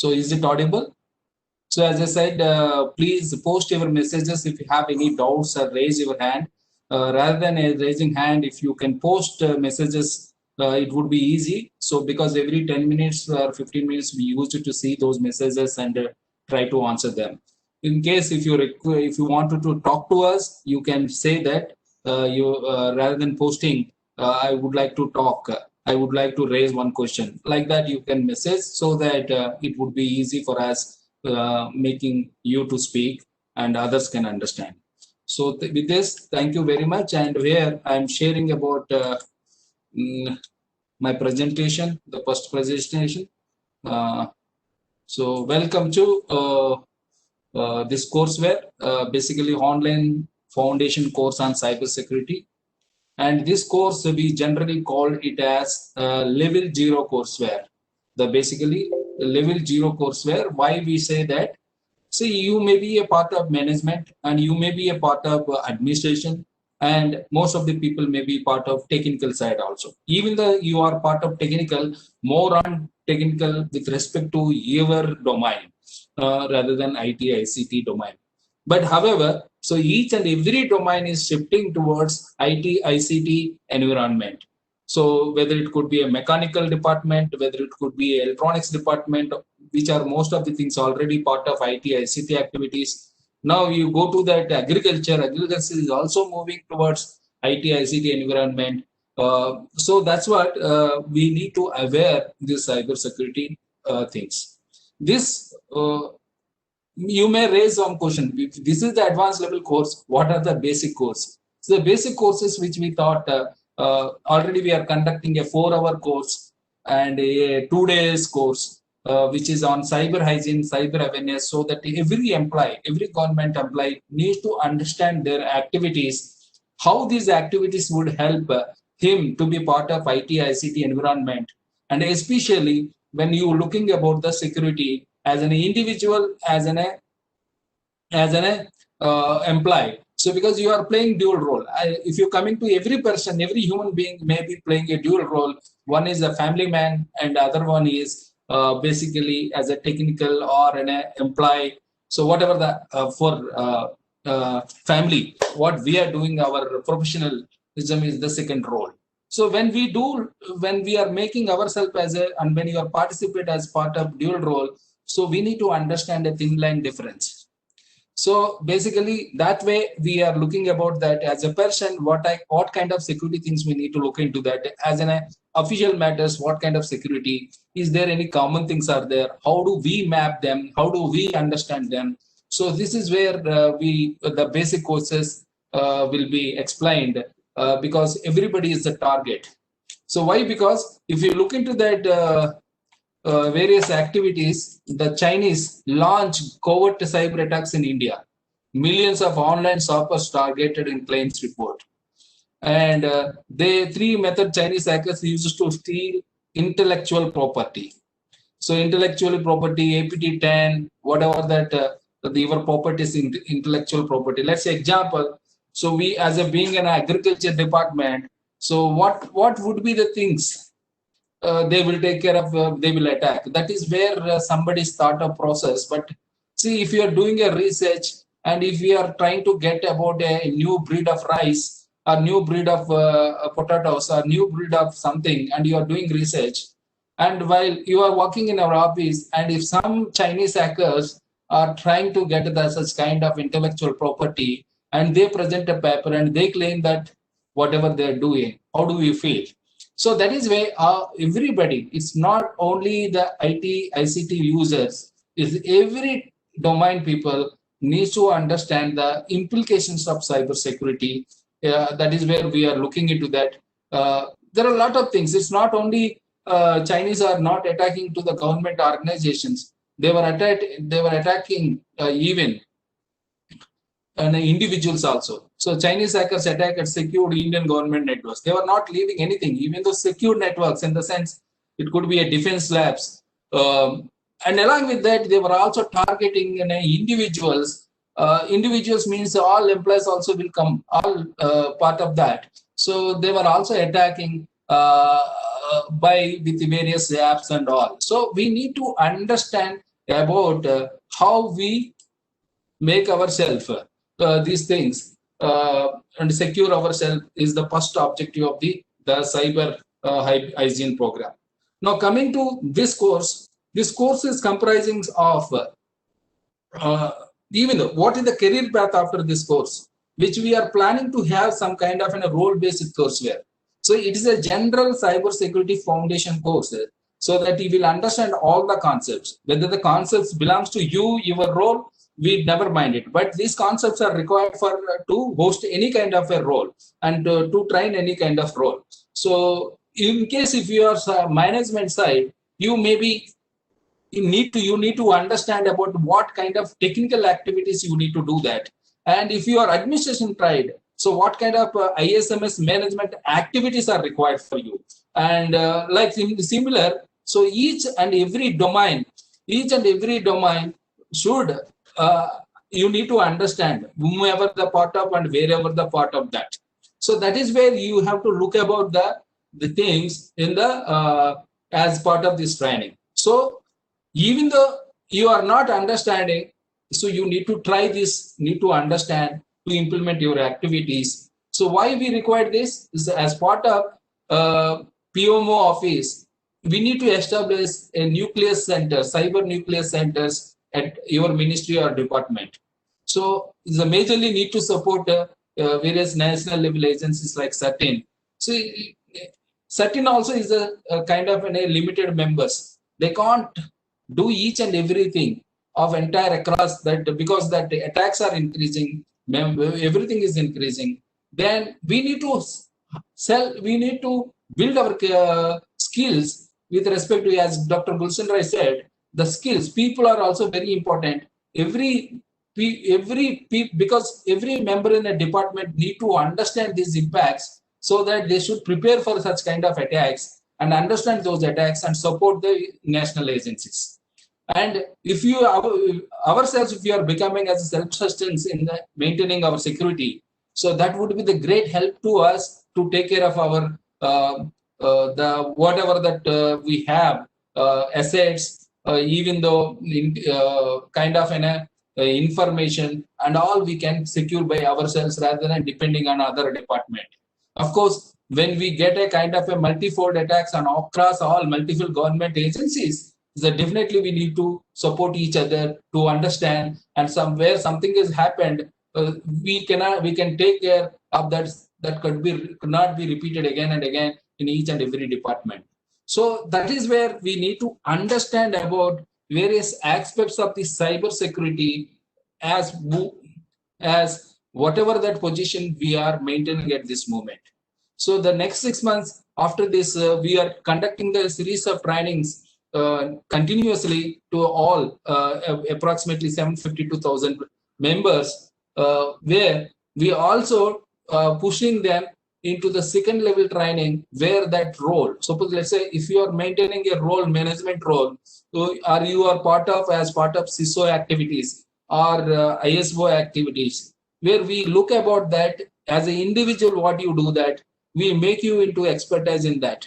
So is it audible? So as I said, please post your messages if you have any doubts or raise your hand. Rather than raising hand, if you can post messages, it would be easy. So because every 10 minutes or 15 minutes, we used to see those messages and try to answer them. In case if you wanted to talk to us, you can say that rather than posting, I would like to talk. I would like to raise one question. Like that, you can message so that it would be easy for us making you to speak and others can understand. So with this, thank you very much. And here I'm sharing about my presentation, the first presentation. So welcome to this courseware, basically online foundation course on cybersecurity. And this course, we generally call it as level 0 courseware. The basically level 0 courseware. Why we say that? See, you may be a part of management and you may be a part of administration, and most of the people may be part of technical side also. Even though you are part of technical, more on technical with respect to your domain rather than IT, ICT domain. But however, so each and every domain is shifting towards IT, ICT environment. So whether it could be a mechanical department, whether it could be electronics department, which are most of the things already part of IT, ICT activities. Now you go to that agriculture. Agriculture is also moving towards IT, ICT environment. So that's what we need to aware this cybersecurity things. This you may raise some question. This is the advanced level course. What are the basic course? So the basic courses which we thought already we are conducting a 4-hour course and a 2 days course, which is on cyber hygiene, cyber awareness, so that every employee, every government employee needs to understand their activities, how these activities would help him to be part of IT, ICT environment, and especially when you looking about the security as an individual, as an employee. So because you are playing dual role, if you're coming to every person, every human being may be playing a dual role. One is a family man and the other one is basically as a technical or an employee. So whatever the for family, what we are doing, our professionalism is the second role. So when we are making ourselves as a, and when you are participate as part of dual role, so we need to understand a thin line difference. So basically that way we are looking about that as a person, what kind of security things we need to look into that as an official matters, what kind of security, is there any common things are there, how do we map them, how do we understand them. So this is where the basic courses will be explained because everybody is the target. So why? Because if you look into that various activities, the Chinese launched covert cyber attacks in India. Millions of online shoppers targeted in claims report. And they 3 method Chinese hackers used to steal intellectual property. So intellectual property, APT10, whatever that your property is intellectual property. Let's say example. So we as a being an agriculture department, so what would be the things they will take care of, they will attack. That is where somebody start a process. But see, if you are doing a research and if you are trying to get about a new breed of rice, a new breed of potatoes, a new breed of something, and you are doing research, and while you are working in our office, and if some Chinese hackers are trying to get such kind of intellectual property, and they present a paper and they claim that whatever they are doing, how do you feel? So that is why everybody, it's not only the IT, ICT users, is every domain people needs to understand the implications of cybersecurity. That is where we are looking into that. There are a lot of things. It's not only Chinese are not attacking to the government organizations. They were attacking even and individuals also. So Chinese hackers attack at secured Indian government networks. They were not leaving anything, even though secure networks in the sense it could be a defense labs. And along with that, they were also targeting individuals. Individuals means all employees also will come, all part of that. So they were also attacking by with various apps and all. So we need to understand about how we make ourselves these things and secure ourselves is the first objective of the cyber hygiene program. Now coming to this course is comprising of even what is the career path after this course, which we are planning to have some kind of a role-based courseware. So it is a general cyber security foundation course, so that you will understand all the concepts. Whether the concepts belongs to you, your role, we never mind it. But these concepts are required for to host any kind of a role and to train any kind of role. So in case if you are management side, you may be you need to understand about what kind of technical activities you need to do that. And if you are administration tried, so what kind of ISMS management activities are required for you, and like similar. So each and every domain should you need to understand whomever the part of and wherever the part of that. So that is where you have to look about the things in the as part of this training. So even though you are not understanding, so you need to try this, need to understand to implement your activities. So why we require this is as part of PMO office, we need to establish a nucleus center, cyber nucleus centers at your ministry or department. So the majorly need to support various national level agencies like CERT-In. So CERT-In also is a kind of a limited members. They can't do each and everything of entire across that, because that the attacks are increasing, everything is increasing. Then we need to build our skills with respect to, as Dr. Gulshan Rai said, the skills. People are also very important. Because every member in a department need to understand these impacts, so that they should prepare for such kind of attacks and understand those attacks and support the national agencies. And if you ourselves, if you are becoming as a self-sustenance in maintaining our security, so that would be the great help to us to take care of our the whatever that we have assets, even though kind of an information and all we can secure by ourselves rather than depending on other department. Of course, when we get a kind of a multi-fold attacks on across all multiple government agencies, so definitely we need to support each other to understand, and somewhere something has happened, we can take care of that could not be repeated again and again in each and every department. So that is where we need to understand about various aspects of the cyber security as whatever that position we are maintaining at this moment. So the next 6 months after this, we are conducting the series of trainings continuously to all approximately 752,000 members, where we also pushing them into the second level training, where that role, suppose let's say if you are maintaining a role, management role, so or you are part of as part of CISO activities or ISO activities, where we look about that as an individual, what you do that, we make you into expertise in that.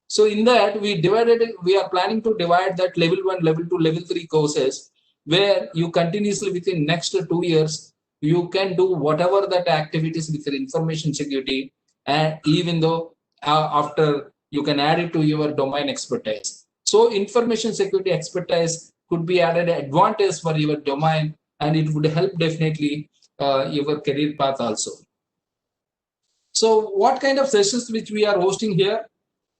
So in that we are planning to divide that level 1, level 2, level 3 courses, where you continuously within next 2 years, you can do whatever that activities with your information security, and even though after you can add it to your domain expertise. So information security expertise could be added advantage for your domain, and it would help definitely your career path also. So what kind of sessions which we are hosting here?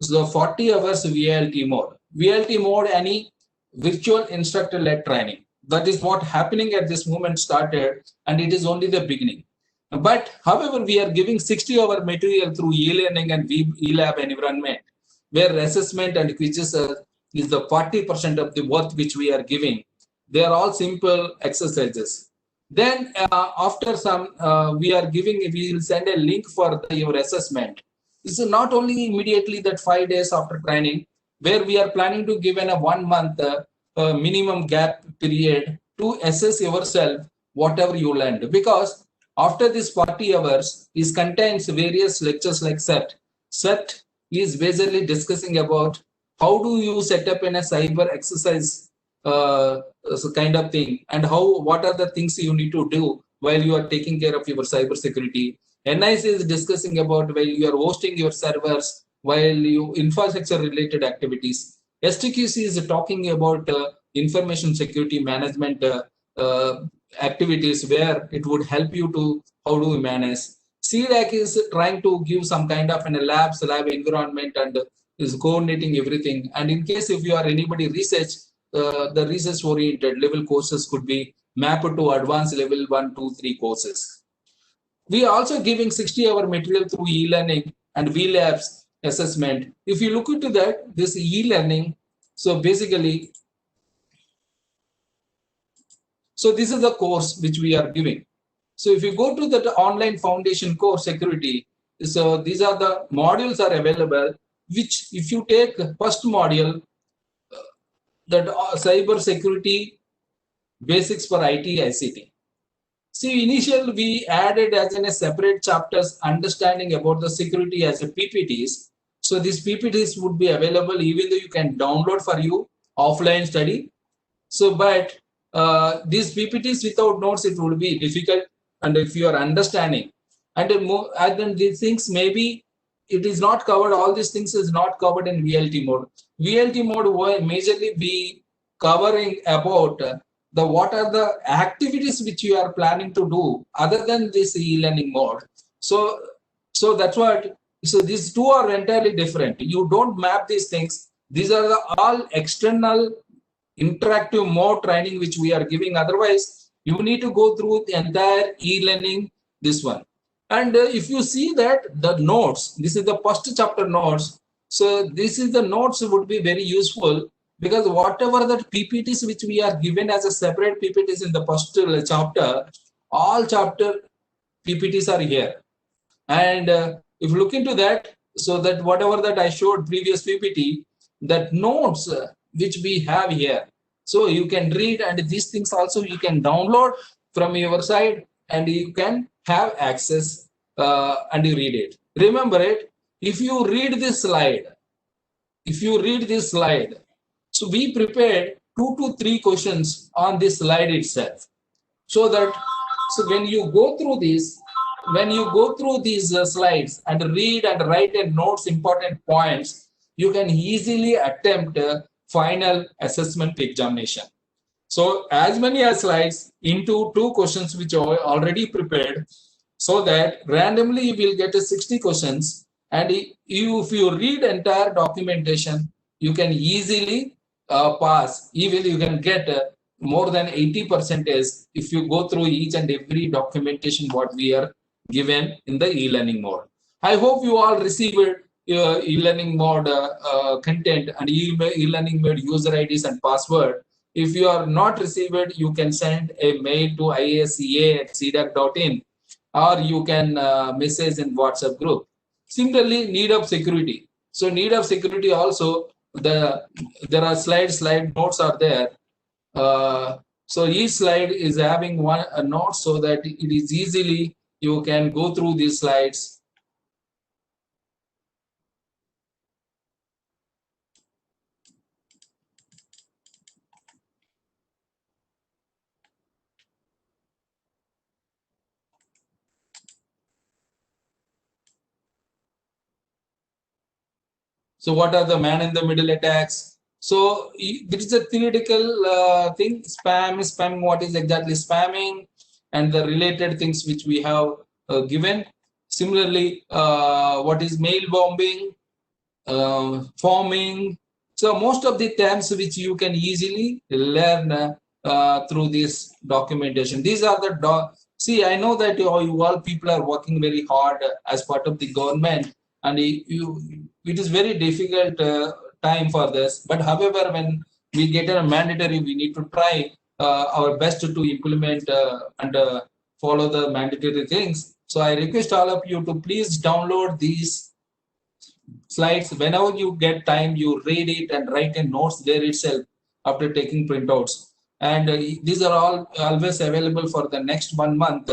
So 40 hours VLT mode. VLT mode, any virtual instructor led training. That is what happening at this moment started, and it is only the beginning. But however, we are giving 60-hour material through e-learning and e-lab environment, where assessment and quizzes is the 40% of the work which we are giving. They are all simple exercises. Then after some, we will send a link for your assessment. This is not only immediately that 5 days after training, where we are planning to give a 1 month minimum gap period to assess yourself, whatever you learned. Because after this 40 hours, it contains various lectures like CERT. CERT is basically discussing about how do you set up in a cyber exercise kind of thing, and what are the things you need to do while you are taking care of your cyber security. NIC is discussing about while you are hosting your servers, while you infrastructure related activities. STQC is talking about information security management uh, activities, where it would help you to how do we manage. CDAC is trying to give some kind of an lab environment and is coordinating everything. And in case if you are anybody research, the research oriented level courses could be mapped to advanced level 1, 2, 3 courses. We are also giving 60-hour material through e-learning and VLabs assessment. If you look into that, this e-learning, so basically, so this is the course which we are giving. So if you go to that online foundation course security, so these are the modules are available, which if you take first module, that cyber security basics for IT ICT. See, initially we added as in a separate chapters understanding about the security as a PPTs. So these PPTs would be available even though you can download for you offline study. So, but these PPTs without notes, it would be difficult. And if you are understanding, and then these things maybe it is not covered, all these things is not covered in VLT mode. VLT mode will majorly be covering about the what are the activities which you are planning to do other than this e-learning mode. So that's what, so these two are entirely different. You don't map these things. These are the all external interactive mode training which we are giving. Otherwise, you need to go through the entire e-learning, this one. And if you see that the notes, this is the first chapter notes. So this is the notes would be very useful, because whatever the PPTs which we are given as a separate PPTs in the first chapter, all chapter PPTs are here. And if you look into that, so that whatever that I showed previous PPT, that notes which we have here, so you can read, and these things also you can download from your side and you can have access and you read it. Remember it, if you read this slide, so we prepared 2 to 3 questions on this slide itself, so that when you go through this, when you go through these slides and read and write in notes important points, you can easily attempt final assessment examination. So as many as slides into 2 questions which are already prepared, so that randomly you will get 60 questions, and if you read entire documentation, you can easily pass. Even you can get more than 80% if you go through each and every documentation what we are given in the e-learning mode. I hope you all received e-learning mode content and e-learning mode user IDs and password. If you are not received, you can send a mail to iasca@cdac.in, or you can message in WhatsApp group. Similarly, need of security. So need of security also, there are slide notes are there. So each slide is having a note, so that it is easily you can go through these slides. So what are the man-in-the-middle attacks? So there is a theoretical thing, spamming, what is exactly spamming, and the related things which we have given. Similarly, what is mail bombing, forming. So most of the terms which you can easily learn through this documentation. These are the see, I know that you all people are working very hard as part of the government, and it is very difficult time for this. But however, when we get a mandatory, we need to try our best to implement and follow the mandatory things. So I request all of you to please download these slides. Whenever you get time, you read it and write in notes there itself after taking printouts. And these are all always available for the next 1 month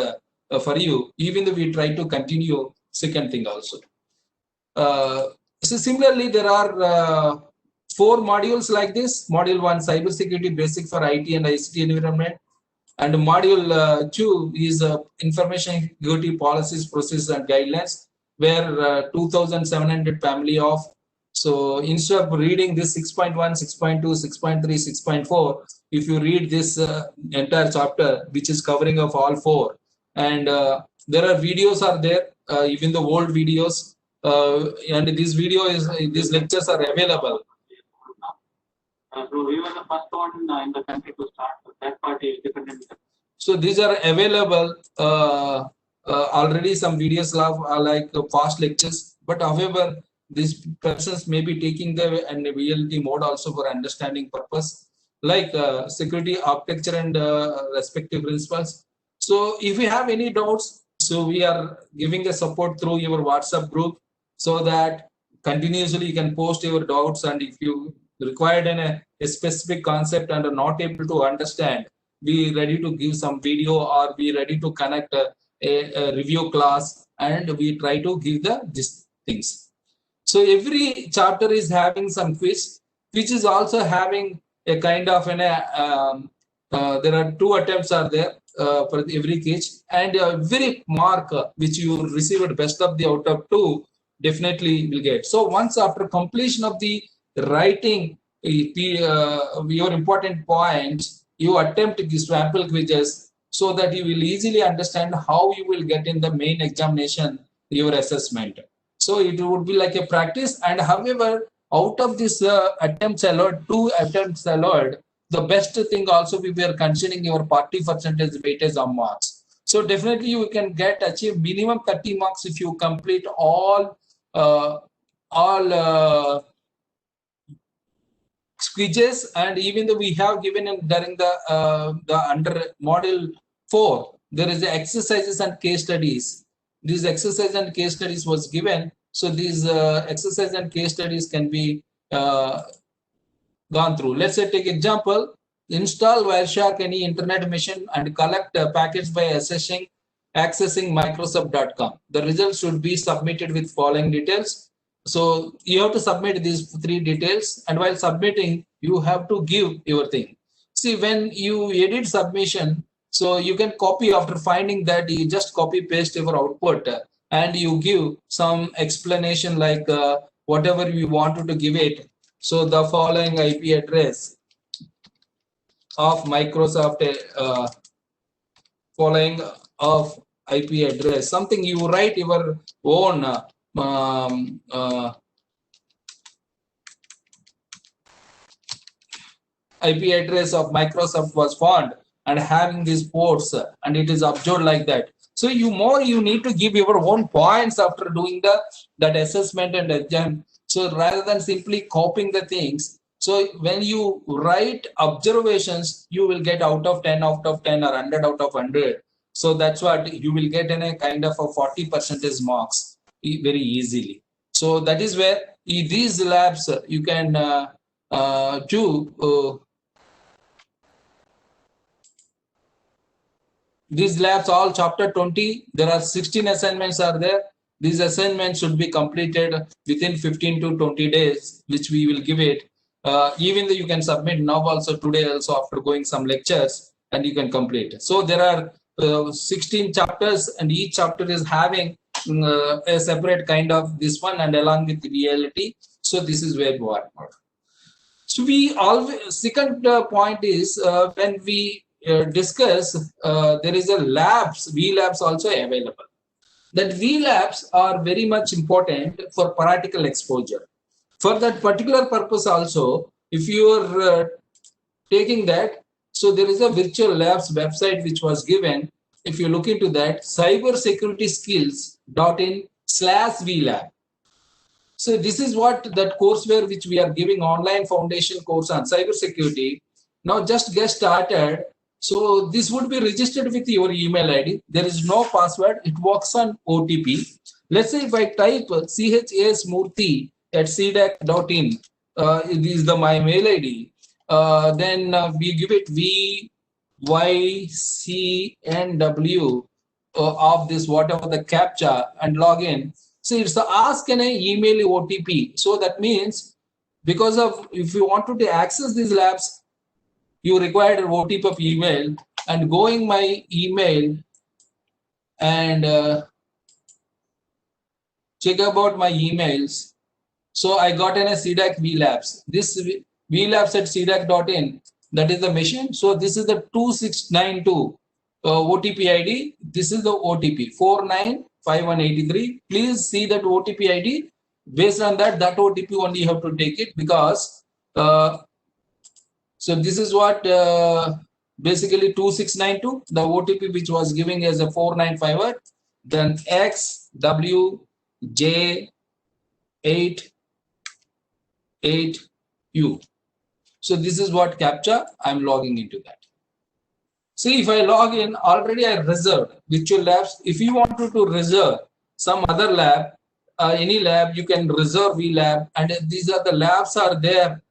for you, even though we try to continue second thing also. So similarly, there are 4 modules like this. Module 1, cybersecurity basic for IT and ICT environment. And module 2 is information security policies, processes, and guidelines, where 2,700 family of. So instead of reading this 6.1, 6.2, 6.3, 6.4, if you read this entire chapter, which is covering of all 4, and there are videos are there, even the old videos, and these lectures are available. So we were the first one in the country to start. That part is dependent. So these are available already. Some videos are like past lectures, but however, these persons may be taking the and VLT mode also for understanding purpose, like security architecture and respective principles. So if you have any doubts, so we are giving a support through your WhatsApp group, so that continuously you can post your doubts, and if you required a specific concept and are not able to understand, be ready to give some video, or be ready to connect a review class, and we try to give these things. So every chapter is having some quiz, which is also having a kind of there are 2 attempts are there for every quiz, and every mark which you received best of the out of 2 definitely will get. So once after completion of the writing your important points, you attempt these sample quizzes, so that you will easily understand how you will get in the main examination your assessment. So it would be like a practice. And however, out of this attempts allowed, 2 attempts allowed, the best thing also we were considering your 40% weightage of marks. So definitely you can achieve minimum 30 marks if you complete all quizzes. And even though we have given during the under module 4, there is the exercises and case studies. These exercises and case studies was given. So these exercises and case studies can be gone through. Let's say take example, install Wireshark any internet machine and collect packets by accessing Microsoft.com. The results should be submitted with following details. So you have to submit these 3 details, and while submitting, you have to give your thing. See, when you edit submission, so you can copy after finding that you just copy paste your output, and you give some explanation like whatever you wanted to give it. So the following IP address of Microsoft, following of IP address, something you write your own IP address of Microsoft was found, and having these ports, and it is observed like that. So you need to give your own points after doing that assessment and exam. So rather than simply copying the things, so when you write observations, you will get out of 10 out of 10 or 100 out of 100. So that's what you will get in a kind of a 40% marks very easily. So that is where these labs you can do. These labs, all chapter 20, there are 16 assignments are there. These assignments should be completed within 15 to 20 days, which we will give it. Even though you can submit now also, today also, after going some lectures, and you can complete. So there are 16 chapters, and each chapter is having a separate kind of this one, and along with the reality. So this is where we are. So we always, second point is when we discuss, there is a labs, VLabs also available. That VLabs are very much important for practical exposure. For that particular purpose also, if you are taking that, so there is a virtual labs website which was given. If you look into that, cybersecurityskills.in/VLab. So this is what that courseware which we are giving, online foundation course on cybersecurity. Now just get started. So this would be registered with your email ID. There is no password. It works on OTP. Let's say if I type chasmurthy@cdac.in, this is my mail ID. Then we give it VYCNW of this, whatever the captcha, and log in. So it's the ask an email OTP. So that means because of, if you wanted to access these labs, you required an OTP of email, and going my email and check about my emails. So I got in a CDAC VLabs. This VLabs at cdac.in, that is the machine. So this is the 2692 OTP ID. This is the OTP 495183. Please see that OTP ID. Based on that OTP only you have to take it, because so this is what basically 2692, the OTP which was giving as a 4951, then XWJ88U. So this is what captcha I'm logging into that. See, if I log in, already I reserved virtual labs. If you wanted to reserve some other lab, any lab, you can reserve VLab, and these are the labs are there.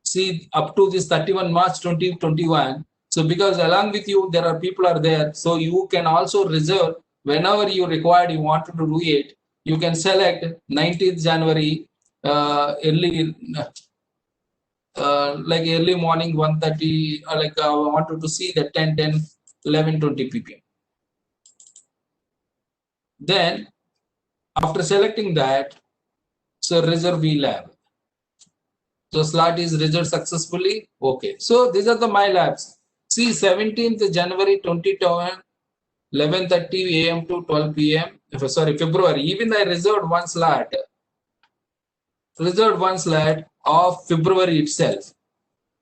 See, up to this 31 March 2021. So because along with you, there are people are there. So you can also reserve whenever you required, you wanted to do it. You can select 19th January, early, like early morning 1:30, like I wanted to see the 10, 10, 11, 20 ppm. Then after selecting that, so reserve VLab. So slot is reserved successfully. Okay. So these are the my labs. See, 17th January 2021, 11:30 a.m. to 12 p.m. Sorry, February. Even I reserved one slot. Reserved one slot of February itself.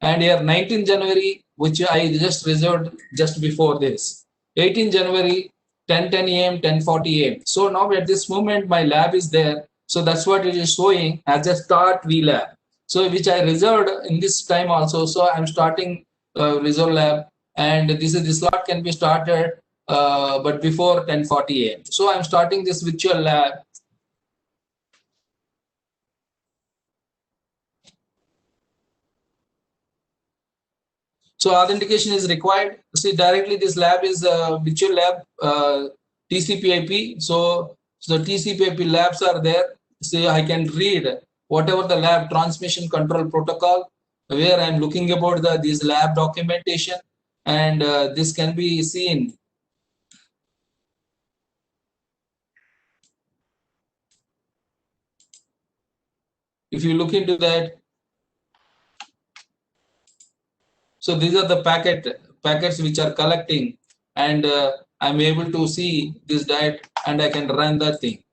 And here 19th January, which I just reserved just before this. 18th January, 10:10 a.m., 10:40 a.m. So now at this moment, my lab is there. So that's what it is showing as a start VLab. So which I reserved in this time also. So I'm starting reserve lab, and this slot can be started but before 10:40 a.m. So I'm starting this virtual lab. So authentication is required. See, directly this lab is virtual lab TCP/IP. So TCP/IP labs are there. See, I can read whatever the lab transmission control protocol, where I'm looking about this lab documentation, and this can be seen. If you look into that, so these are the packets which are collecting, and I'm able to see this diet, and I can run that thing.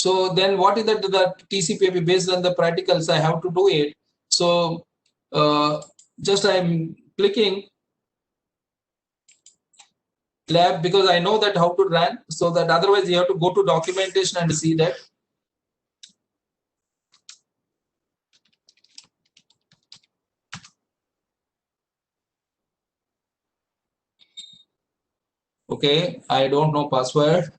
So then what is the TCP/IP? Based on the practicals, I have to do it. So just I'm clicking lab, because I know that how to run, so that otherwise you have to go to documentation and see that. Okay, I don't know password.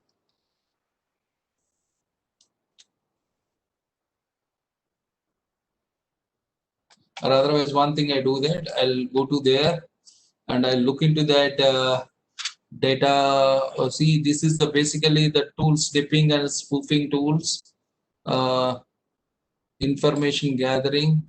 Or otherwise, one thing I do that, I'll go to there and I'll look into that data. See, this is the basically the tool snipping and spoofing tools, information gathering.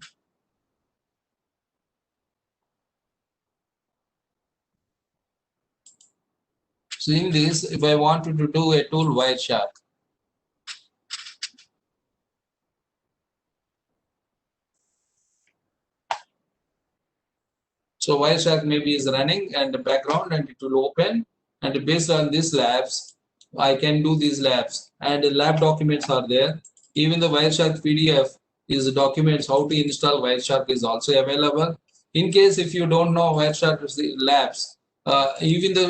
So in this, if I wanted to do a tool Wireshark, so Wireshark maybe is running and the background, and it will open, and based on these labs, I can do these labs, and the lab documents are there. Even the Wireshark PDF is documents how to install Wireshark is also available. In case if you don't know Wireshark labs, even though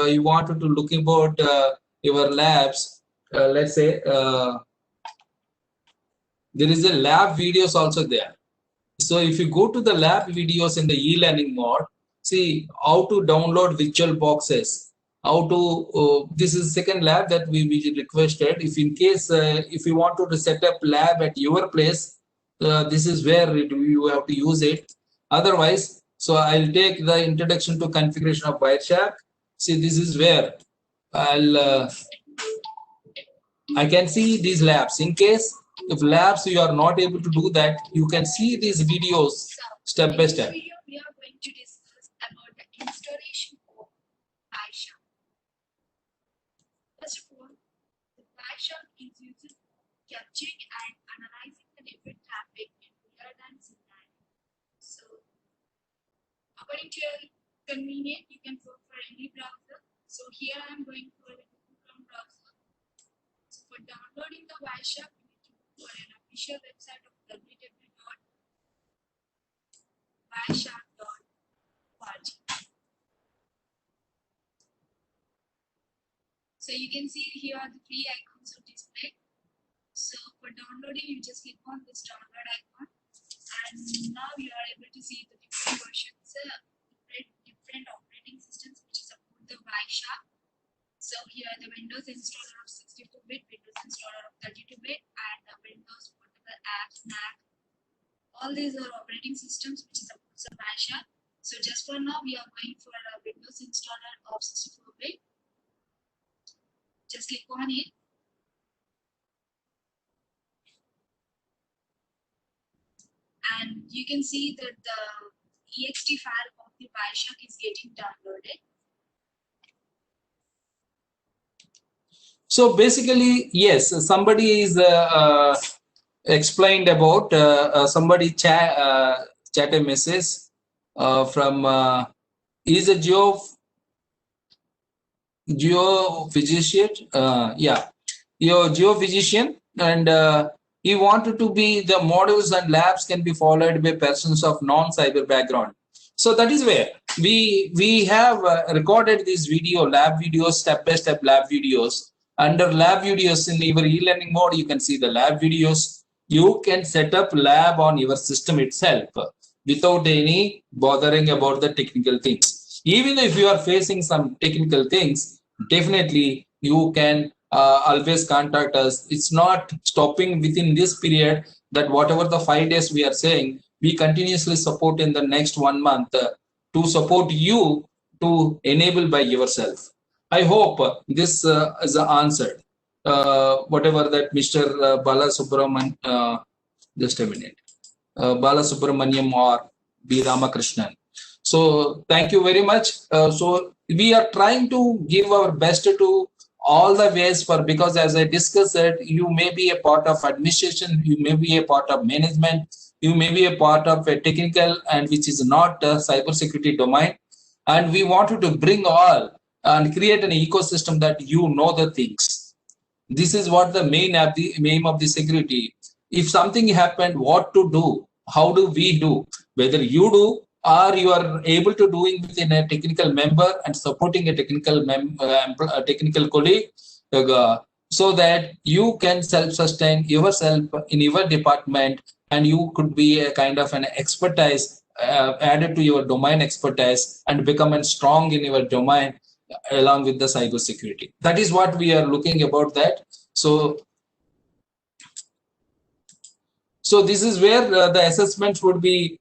you wanted to look about your labs, let's say there is a lab videos also there. So if you go to the lab videos in the e-learning mode, see how to download virtual boxes, how to, this is second lab that we requested. If in case, if you want to set up lab at your place, this is where you have to use it. Otherwise, so I'll take the introduction to configuration of Wireshark. See, this is where I'll I can see these labs. In case if labs you are not able to do that, you can see these videos step by step. In this video, we are going to discuss about the installation of PyCharm. First of all, the PyCharm is used for capturing and analyzing the different traffic in real-time scenario. So, according to your convenience, you can go for any browser. So here I am going for the Google Chrome browser. So for downloading the PyCharm, you need to go for an official website of www.pycharm.org. So you can see here are the three icons of display. So for downloading, you just click on this download icon, and now you are able to see the different versions, different operating systems which support the PyCharm. So here the Windows installer of 64-bit, Windows installer of 32-bit, and the Windows portable apps, Mac. All these are operating systems which supports the PyCharm. So just for now, we are going for a Windows installer of 64-bit. Just click on it. And you can see that the ext file of the PyCharm is getting downloaded. So basically, yes, somebody is explained about somebody chat a message from is a geophysician, your geophysician, and he wanted to be the modules and labs can be followed by persons of non-cyber background. So that is where we have recorded these lab videos, step-by-step lab videos. Under lab videos in your e-learning mode, you can see the lab videos. You can set up lab on your system itself without any bothering about the technical things. Even if you are facing some technical things, definitely you can always contact us. It's not stopping within this period, that whatever the 5 days we are saying, we continuously support in the next 1 month to support you to enable by yourself. I hope this is answered. Whatever that Mr. Balasubramanian, just a minute, Balasubramanian or B. Ramakrishnan. So thank you very much. So we are trying to give our best to all the ways for, because as I discussed it, you may be a part of administration, you may be a part of management, you may be a part of a technical and which is not a cybersecurity domain. And we wanted to bring all and create an ecosystem that you know the things. This is what the main aim of the security. If something happened, what to do? How do we do? Whether you do or you are able to doing within a technical member and supporting a technical technical colleague, so that you can self-sustain yourself in your department, and you could be a kind of an expertise added to your domain expertise and become strong in your domain along with the cyber security. That is what we are looking about that. So this is where the assessments would be,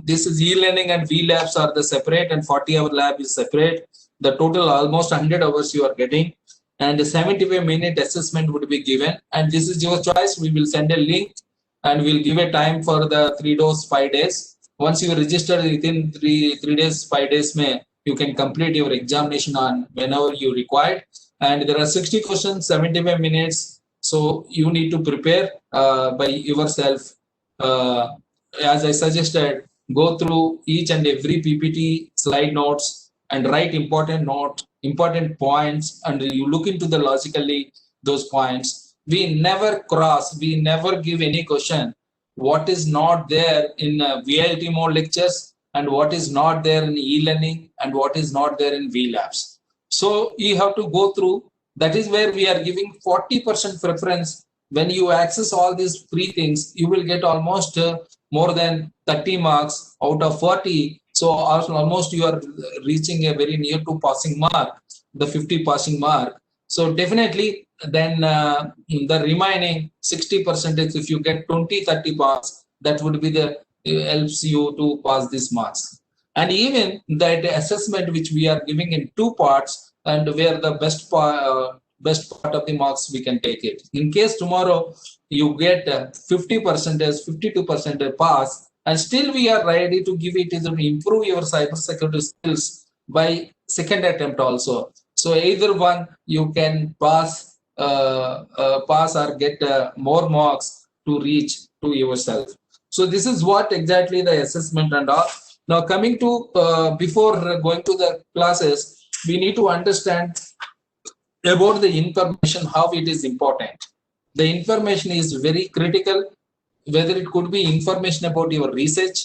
this is e-learning and V-labs are the separate, and 40-hour lab is separate. The total almost 100 hours you are getting, and a 75-minute assessment would be given, and this is your choice. We will send a link and we'll give a time for the 3 days, 5 days. Once you register within 3 days, 5 days, you can complete your examination on whenever you require. And there are 60 questions, 75 minutes. So you need to prepare by yourself. As I suggested, go through each and every PPT slide notes and write important points, and you look into the logically those points. We never give any question what is not there in VLT mode lectures and what is not there in e-learning and what is not there in V-labs. So you have to go through. That is where we are giving 40% preference. When you access all these free things, you will get almost more than 30 marks out of 40. So almost you are reaching a very near to passing mark, the 50 passing mark. So definitely then the remaining 60%, if you get 20-30 marks, that would be the helps you to pass these marks. And even that assessment which we are giving in 2 parts, and where the best part of the marks we can take it. In case tomorrow you get 50%, 52% pass, and still we are ready to give it to improve your cybersecurity skills by second attempt also. So either one you can pass or get more marks to reach to yourself. So this is what exactly the assessment and all. Now coming to before going to the classes, we need to understand about the information, how it is important. The information is very critical, whether it could be information about your research,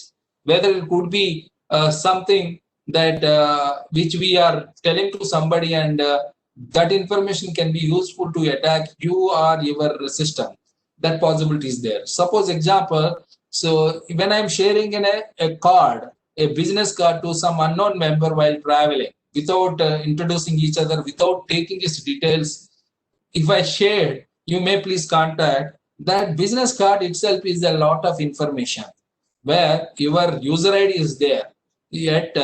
whether it could be something that which we are telling to somebody, and that information can be useful to attack you or your system. That possibility is there. Suppose example, so when I'm sharing in a card, a business card to some unknown member while traveling, without introducing each other, without taking his details, if I share, you may please contact. That business card itself is a lot of information where your user ID is there. Yet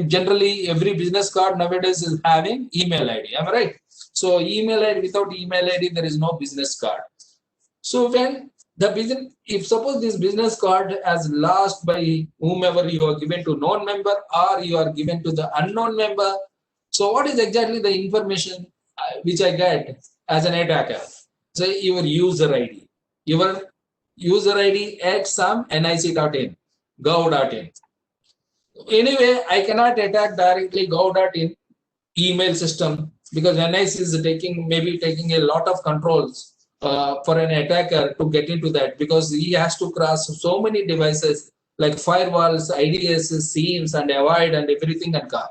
generally every business card nowadays is having email ID. Am I right? So email ID, without email ID, there is no business card. So when the business, if suppose this business card has lost by whomever you are given to known member or you are given to the unknown member, so what is exactly the information which I get as an attacker? Say your user ID. Your user ID at some nic.in, gov.in. Anyway, I cannot attack directly gov.in email system because NIC is maybe taking a lot of controls for an attacker to get into that, because he has to cross so many devices like firewalls, IDS, SIEMs, and avoid and everything and come.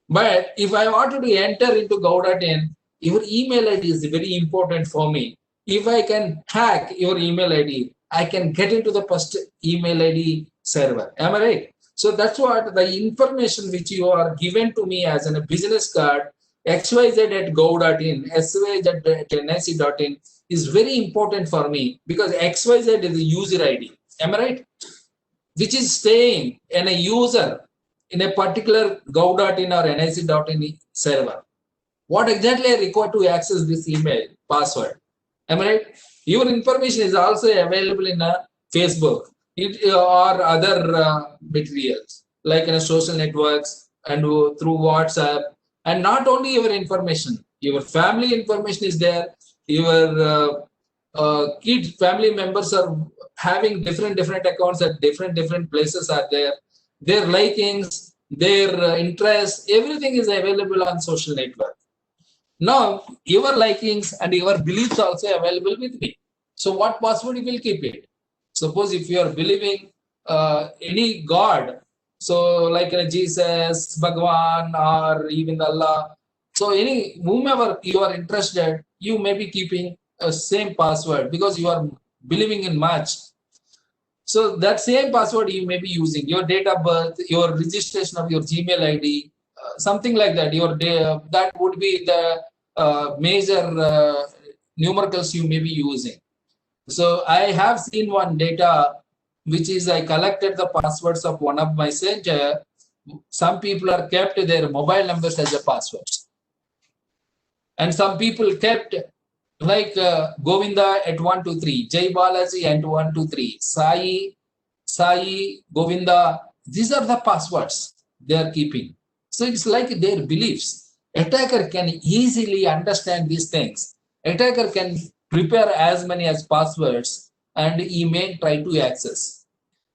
But if I wanted to enter into gov.in, your email ID is very important for me. If I can hack your email ID, I can get into the first email ID server. Am I right? So that's what the information which you are given to me as a business card, xyz at gov.in, xyz at nic.in, is very important for me, because xyz is a user ID. Am I right? Which is staying in a user in a particular gov.in or nic.in server. What exactly I require to access this email password? Am I right? Your information is also available in Facebook or other materials like in social networks and through WhatsApp. And not only your information, your family information is there. Your kids, family members are having different accounts at different places are there. Their likings, their interests, everything is available on social network. Now, your likings and your beliefs also available with me. So what password you will keep it? Suppose if you are believing any God, so like Jesus, Bhagwan, or even Allah, so any whomever you are interested, you may be keeping a same password because you are believing in much. So that same password you may be using, your date of birth, your registration of your Gmail ID, something like that. Your that would be the major numericals you may be using. So I have seen one data, which is I collected the passwords of one of my center. Some people are kept their mobile numbers as a passwords. And some people kept like Govinda at 123, Jai Balaji at 123, Sai, Govinda. These are the passwords they are keeping. So it's like their beliefs. Attacker can easily understand these things. Attacker can prepare as many as passwords and he may try to access.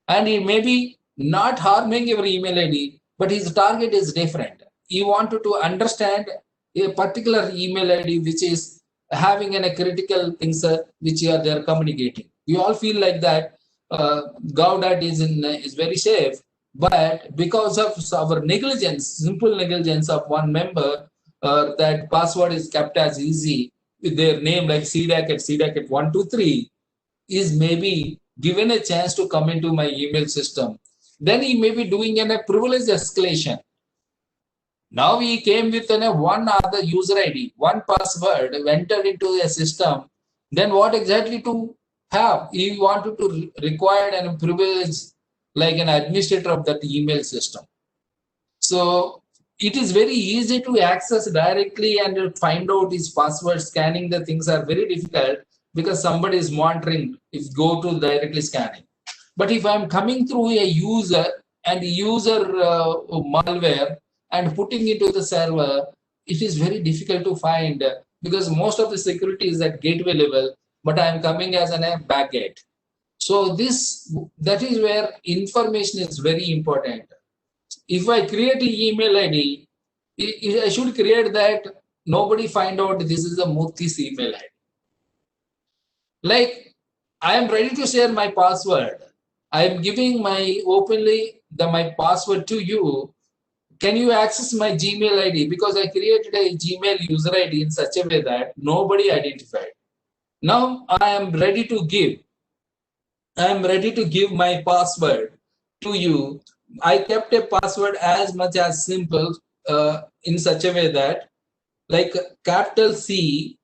And he may be not harming your email ID, but his target is different. He wanted to understand a particular email ID which is having a critical things which they are communicating. We all feel like that Gov.in is very safe, but because of our negligence, simple negligence of one member, that password is kept as easy with their name like CDAC at 123, is maybe given a chance to come into my email system. Then he may be doing a privilege escalation. Now he came with one other user ID, one password, entered into a system. Then what exactly to have? He wanted to require a privilege like an administrator of that email system. So it is very easy to access directly and find out his password. Scanning the things are very difficult because somebody is monitoring if go to directly scanning. But if I'm coming through a user and user malware and putting it to the server, it is very difficult to find because most of the security is at gateway level, but I'm coming as a backgate. So that is where information is very important. If I create an email ID, I should create that nobody find out this is a Murthy's email ID. Like, I am ready to share my password. I am giving my my password to you. Can you access my Gmail ID? Because I created a Gmail user ID in such a way that nobody identified. Now I am ready to give. I am ready to give my password to you. I kept a password as much as simple in such a way that like capital C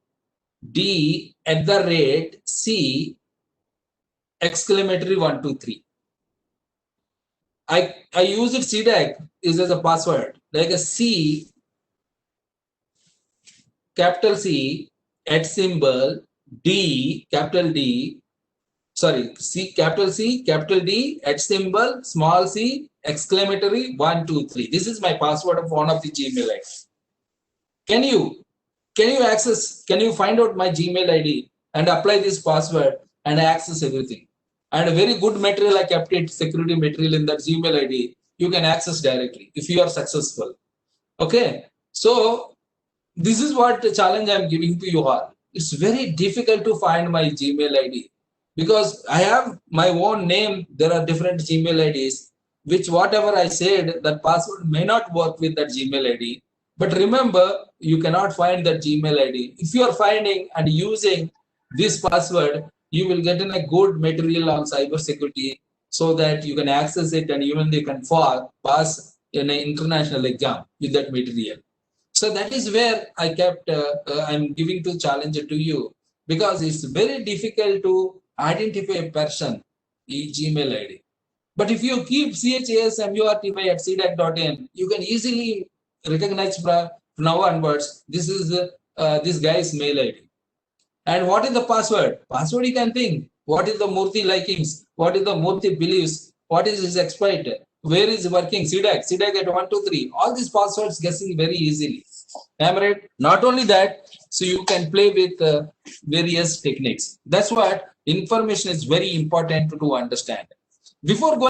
D @C exclamatory 123. I use it CDAC is as a password like a C capital C at symbol D capital D. Sorry, capital C, capital D, at symbol, small c, exclamatory 123. This is my password of one of the Gmail ID. Can you access, can you find out my Gmail ID and apply this password and access everything? And a very good material, I kept it, security material in that Gmail ID, you can access directly if you are successful. Okay, so this is what the challenge I'm giving to you all. It's very difficult to find my Gmail ID. Because I have my own name, there are different Gmail IDs, which whatever I said, that password may not work with that Gmail ID. But remember, you cannot find that Gmail ID. If you are finding and using this password, you will get in a good material on cybersecurity so that you can access it and even you can pass in an international exam with that material. So that is where I kept, I'm giving to challenge to you because it's very difficult to identify a person in Gmail ID. But if you keep chasmurty@cdac.in, you can easily recognize from now onwards, this is this guy's mail ID. And what is the password? Password you can think. What is the Murthy likings? What is the Murthy beliefs? What is his exploit? Where is working? CDAC at 123. All these passwords guessing very easily. Am I right? Not only that, so you can play with various techniques. That's what information is very important to understand. Before going